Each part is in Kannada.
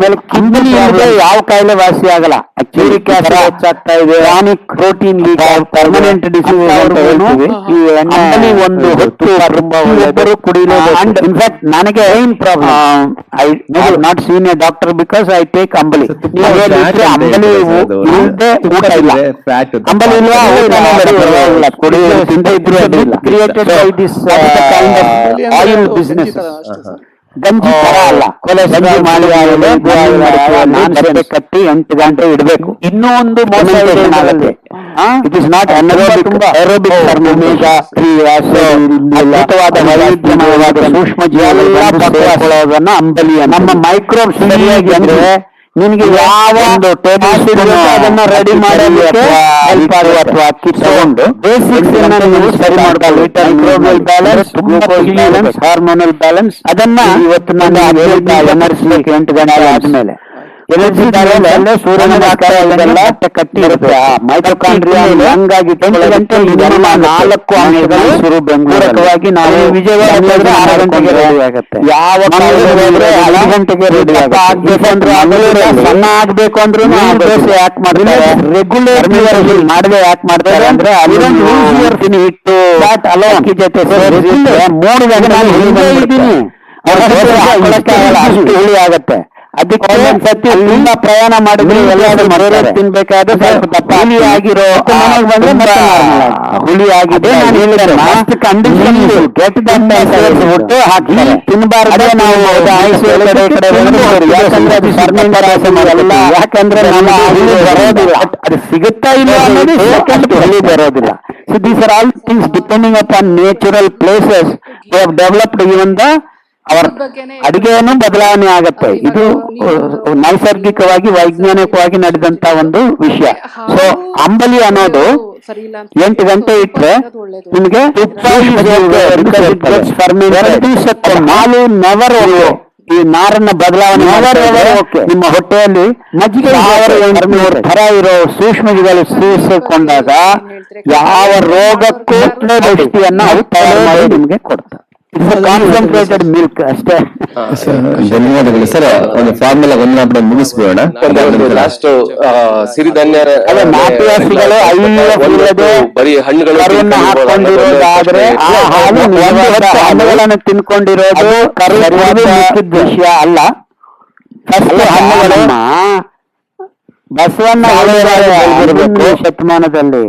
ಆಮೇಲೆ ಕಿಡ್ನಿ ಯಾವ ಕಾಯಿಲೆ ವಾಸಿ ಆಗಲ್ಲ, ಯೂರಿಕ್ ಆಸಿಡ್ ಹೆಚ್ಚಾಗ್ತಾ ಇದೆ, chronic protein leak, permanent disease ಅಂತ ಹೇಳ್ತೀವಿ. ಈ ಎಣ್ಣೆ ಒಂದು ಹೊತ್ತು ತುಂಬಾ ಒಬ್ಬರು ಕುಡಿಲೇಬೇಕು. ಇನ್ಫ್ಯಾಕ್ಟ್ ನನಗೆ ಏನ್ problem, I not seen A doctor because I take ಅಂಬಲಿ. ಅಂಬಲಿ ಇಲ್ಲದೆ ಊಟ ಇಲ್ಲ, ಅಂಬಲಿ ಇಲ್ವಾ ತಿಂತ ಇದ್ರು created by this kind of oil business. ಗಂಜಿ ತರ ಅಲ್ಲ, ಗಂಜಿ ಮಾಡಿ ಕಟ್ಟಿ 8 ಗಂಟೆ ಇಡಬೇಕು. ಇನ್ನೂ ಒಂದು ಮೋಸ ಇಟ್ ಇಸ್ ನಾಟ್ ಏರೋಬಿಕ್ ಅದ್ಭುತವಾದ ವೈವಿಧ್ಯಮಯವಾದ ಸೂಕ್ಷ್ಮ ಜೀವಿಗಳನ್ನ ಅಂಬಲಿಯ ನಮ್ಮ ಮೈಕ್ರೋಬ್ ಸರಿಯಾಗಿ ಅಂದ್ರೆ ನಿನಗೆ ಯಾವ ಒಂದು ಅದನ್ನ ರೆಡಿ ಮಾಡಲಿಕ್ಕೆ ಹೆಲ್ಪ್ ಆಗುವ ಅಥವಾ ಅಕ್ಕಿ ತಗೊಂಡು ಬೇಸಿಕ್ಸ್ ನೀವು ಸರಿ ಮಾಡ್ಕೊಳ್ಳಿ. Microbial balance, glucose balance, hormonal balance, ಅದನ್ನ ಇವತ್ತು ನಾನು ಎನರ್ಜಿ 8 ಗಂಟೆ ಆದ್ಮೇಲೆ ಎನರ್ಜಿ ಬ್ಯಾಲೆನ್ಸ್ ಸೂರ್ಯನ ಕಟ್ಟಿ ಇರುತ್ತೆ. ಮೈಟೊಕಾಂಡ್ರಿಯಾ ಹಂಗಾಗಿ 8 ಗಂಟೆ 4 ಅಂಶಗಳು ಪೂರಕವಾಗಿ ನಾವು ವಿಜಯವಾಡ 6 ಗಂಟೆಗೆ ರೆಡಿ ಆಗುತ್ತೆ. ಯಾವ 5 ಗಂಟೆಗೆ ರೆಡಿ ಆಗುತ್ತೆ. ಸಣ್ಣ ಆಗ್ಬೇಕು ಅಂದ್ರೂ ದೋಸೆ ಯಾಕೆ ಮಾಡ್ತಾರೆ, ರೆಗ್ಯುಲರ್ ಮಾಡದೆ ಯಾಕೆ ಮಾಡ್ತಾರೆ ಅಂದ್ರೆ ಹಿಟ್ಟು ಅಲಕ್ಕಿ ಜೊತೆ 3 ಗಂಟೆ ಅಷ್ಟು ಹುಳಿ ಆಗತ್ತೆ. ಅದಕ್ಕೆ ಒಂದ್ಸತಿ ಅಲ್ಲಿಂದ ಪ್ರಯಾಣ ಮಾಡಿದ್ರೆ ಎಲ್ಲಾದ್ರೂ ಮರೇ ತಿನ್ಬೇಕಾದ್ರೆ ಸ್ವಲ್ಪ ದಪ್ಪ ಹುಳಿ ಆಗಿರೋ ಹುಳಿ ಆಗಿದೆ. ನಾನು ಹೇಳಿದ್ರೆ ಮಾಸ್ಕ್ ಕಂಡೀಷನ್ ಕೆಟ್ಟದಂತ ಬಿಟ್ಟು ಹಾಕಿ ತಿನ್ಬಾರ್ದು. ನಾವು ಯಾಕಂದ್ರೆ ಅದು ಸರ್ಮಿಂದ ಯಾಕಂದ್ರೆ ಹುಳಿ ಬರೋದಿಲ್ಲ, ಅದು ಸಿಗುತ್ತಾ ಇಲ್ಲ ಅನ್ನೋದು ಸೆಕೆಂಡ್ ಹುಳಿ ಬರೋದಿಲ್ಲ. So these are all things depending upon natural places they have developed. Even the ಅವರ ಅಡಿಗೆಯನ್ನು ಬದಲಾವಣೆ ಆಗತ್ತೆ. ಇದು ನೈಸರ್ಗಿಕವಾಗಿ ವೈಜ್ಞಾನಿಕವಾಗಿ ನಡೆದಂತ ಒಂದು ವಿಷಯ. ಸೊ ಅಂಬಲಿ ಅನ್ನೋದು 8 ಗಂಟೆ ಇಟ್ರೆ ನಿಮಗೆ ಹಾಲು ನೆವರ್ ಈ ನಾರನ್ನ ಬದಲಾವಣೆ ನಿಮ್ಮ ಹೊಟ್ಟೆಯಲ್ಲಿ ಮಜ್ಜಿಗೆ ತರ ಇರೋ ಸೂಕ್ಷ್ಮಜೀವಿಗಳು ಸೇರಿಸಿಕೊಂಡಾಗ ಯಾವ ರೋಗಕ್ಕೂ ಔಷಧಿಯನ್ನ ತಯಾರು ಮಾಡಿ ನಿಮ್ಗೆ ಕೊಡ್ತಾರೆ. ಕಾನ್ಸಂಟ್ರೇಟೆಡ್ ಮಿಲ್ಕ್ ಅಷ್ಟೇ. ಧನ್ಯವಾದಗಳು ಸರ್. ಒಂದು ಫಾರ್ಮುಲಾ ಒಂದ್ ಮುಗಿಸ್ಬೋಣ. ಲಾಸ್ಟ್ ಸಿರಿಧಾನ್ಯ ನಾಟಿವಾಸಿಗಳು ಬರೀ ಹಣ್ಣುಗಳು ಹಾಕೊಂಡಿರೋದಾದ್ರೆ ಆ ಹಾಲು ಹಣ್ಣುಗಳನ್ನು ತಿನ್ಕೊಂಡಿರೋದು ವಿಷಯ ಅಲ್ಲ. ಹಣ್ಣುಗಳನ್ನ ಬಸವಣ್ಣ ಶತಮಾನದಲ್ಲಿ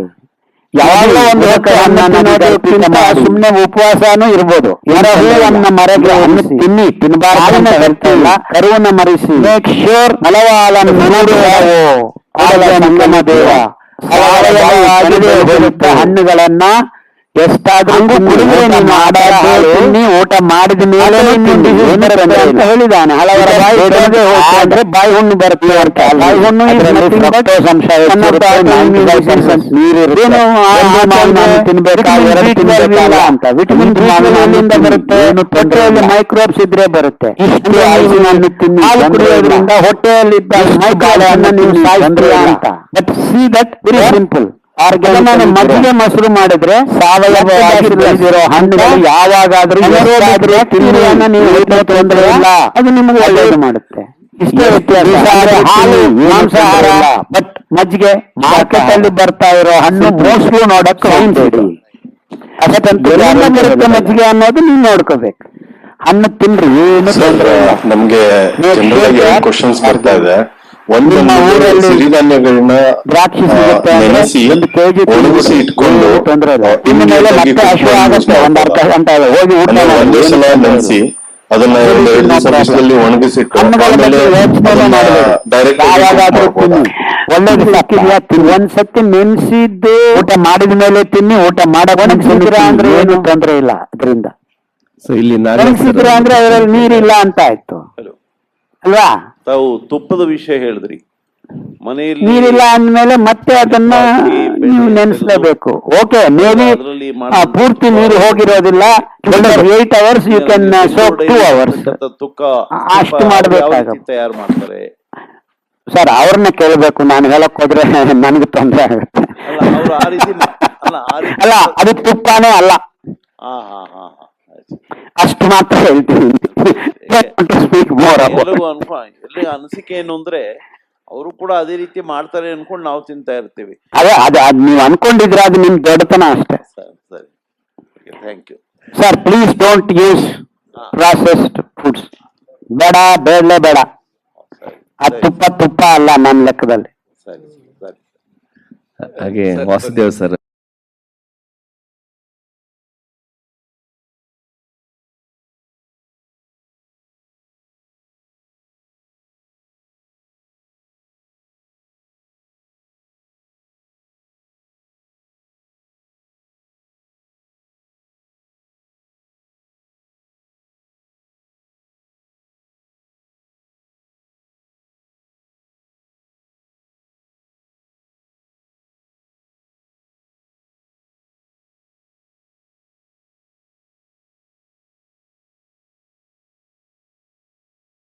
ಯಾವಾಗಲೂ ಒಂದು ಹಣ್ಣನ್ನ ಸುಮ್ನೆ ಉಪವಾಸನೂ ಇರ್ಬೋದು. ಹೂವನ್ನ ಮರಗೆ ತಿನ್ನಿ ತಿನ್ನಬಾರ್ದು ಕರುವನ್ನ ಮರಿಸಿ ಮೇಕ್ ಶ್ಯೂರ್ ಸಂಗಮ ದೇವ ಹಣ್ಣುಗಳನ್ನ ಎಷ್ಟಾದ್ರೂ ತಿನ್ನಿ ಊಟ ಮಾಡಿದ ಮೇಲೆ ಹೇಳಿದಾನೆ. ಹಲವರ ಅಂದ್ರೆ ಬಾಯಿ ಹುಣ್ಣು ಬರುತ್ತೆ ಅಂತ. ಬಾಯಿ ಹುಣ್ಣು ತಿನ್ಬೇಕಾಗಿಲ್ಲ ಅಂತ. ವಿಟಮಿನ್ ಬರುತ್ತೆ, ಮೈಕ್ರೋಬ್ಸ್ ಇದ್ರೆ ಬರುತ್ತೆ. ಹಾಲು ಕುಡಿಯೋದ್ರಿಂದ ಹೊಟ್ಟೆಯಲ್ಲಿದ್ದ ನೀವು ಸಾಯಿಸ್ತೀರಾ ಅಂತ. But see that very simple. ನಾನು ಮಜ್ಜಿಗೆ ಮೊಸರು ಮಾಡಿದ್ರೆ ಸಾವಯವವಾಗಿ ಬೆಳೆದಿರೋ ಹಣ್ಣುಗಳು ಯಾವಾಗಾದ್ರೂ ನೀವು ತೊಂದರೆ ಇಲ್ಲ, ಅದು ನಿಮ್ಗೆ ಒಳ್ಳೇದು ಮಾಡುತ್ತೆ. ಇಷ್ಟೇ ವ್ಯತ್ಯಾಸ. ಹಾಲು ಮಾಂಸಾಹಾರ. ಬಟ್ ಮಜ್ಜಿಗೆ ಮಾರ್ಕೆಟ್ ಅಲ್ಲಿ ಬರ್ತಾ ಇರೋ ಹಣ್ಣು ಮೋಸ್ಟ್ಲಿ ನೋಡಕ್ ಬರುತ್ತೆ. ಮಜ್ಜಿಗೆ ಅನ್ನೋದು ನೀವು ನೋಡ್ಕೋಬೇಕು. ಹಣ್ಣು ತಿನ್ರಿ, ಏನು ತೊಂದರೆ ಇಲ್ಲ. ನಮ್ಗೆ ಕ್ವಶನ್ಸ್ ಬರ್ತಾ ಇದೆ. ಒಂದು ಸಿರಿಧಾನ್ಯಗಳನ್ನ ದ್ರಾಕ್ಷಿ ನೆನೆಸಿ ಒಣಗಿಸಿ ಇಟ್ಕೊಂಡು ಒಂದೇ ಸಲ ನೆನೆಸಿ ಅದನ್ನ 2 ದಿವಸದಲ್ಲಿ ಒಣಗಿಸಿ ಒಂದ್ಸತಿ ನೆನೆಸಿದ್ದು ಊಟ ಮಾಡಿದ ಮೇಲೆ ತಿನ್ನಿ. ಊಟ ಮಾಡಸಿದ್ರ ಅಂದ್ರೆ ಏನು ತೊಂದರೆ ಇಲ್ಲ. ಅದರಿಂದ ಇಲ್ಲಿ ನೆನೆಸಿದ್ರ ಅಂದ್ರೆ ಅದರಲ್ಲಿ ನೀರಿಲ್ಲ ಅಂತ ಆಯ್ತು ಅಲ್ವಾ? ತಾವು ತುಪ್ಪದ ವಿಷಯ ಹೇಳಿದ್ರಿ. ಮನೆಯಲ್ಲಿ ನೀರಿಲ್ಲ ಅಂದ್ಮೇಲೆ ಮತ್ತೆ ಅದನ್ನ ನೀವು ನೆನೆಸಲೇಬೇಕು. ಓಕೆ, ಮೇಬಿ ಪೂರ್ತಿ ನೀರು ಹೋಗಿರೋದಿಲ್ಲ. 8 hours you can soak 2 hours. ಅಷ್ಟು ಮಾಡ್ಬೇಕಾಗುತ್ತೆ. ತಯಾರು ಮಾಡ್ತಾರೆ ಸರ್, ಅವ್ರನ್ನ ಕೇಳ್ಬೇಕು. ನಾನು ಹೇಳಕ್ ಹೋದ್ರೆ ನನಗೆ ತೊಂದರೆ ಆಗುತ್ತೆ. ಅವರು ಆ ರೀತಿ ಅಲ್ಲ, ಅದು ತುಪ್ಪನೇ ಅಲ್ಲ. ಅಷ್ಟು ಮಾತ್ರ ಹೇಳ್ತೀನಿ. ಸ್ಪೀಕ್ ಮೋರ್ ಎಲ್ಲರಿಗೂ ಎಲ್ಲಿ ಅನಿಸಿಕೆ ಏನು ಅಂದ್ರೆ ಅವರು ಕೂಡ ಅದೇ ರೀತಿ ಮಾಡ್ತಾರೆ ಅನ್ಕೊಂಡು ನಾವು ತಿಂತಾ ಇರ್ತೀವಿ. ಅದ್ ನೀವು ಅನ್ಕೊಂಡಿದ್ರೆ ಅದು ನಿಮ್ ದೊಡ್ಡತನ ಅಷ್ಟೇ. ಸರಿ thank you sir. Please don't use processed foods. ಬೇಡಲೇ ಬೇಡ. ಅದು ತುಪ್ಪ ಅಲ್ಲ ನನ್ನ ಲೆಕ್ಕದಲ್ಲಿ. ಸರಿ ಹಾಗೆ ವಾಸುದೇವ್ ಸರ್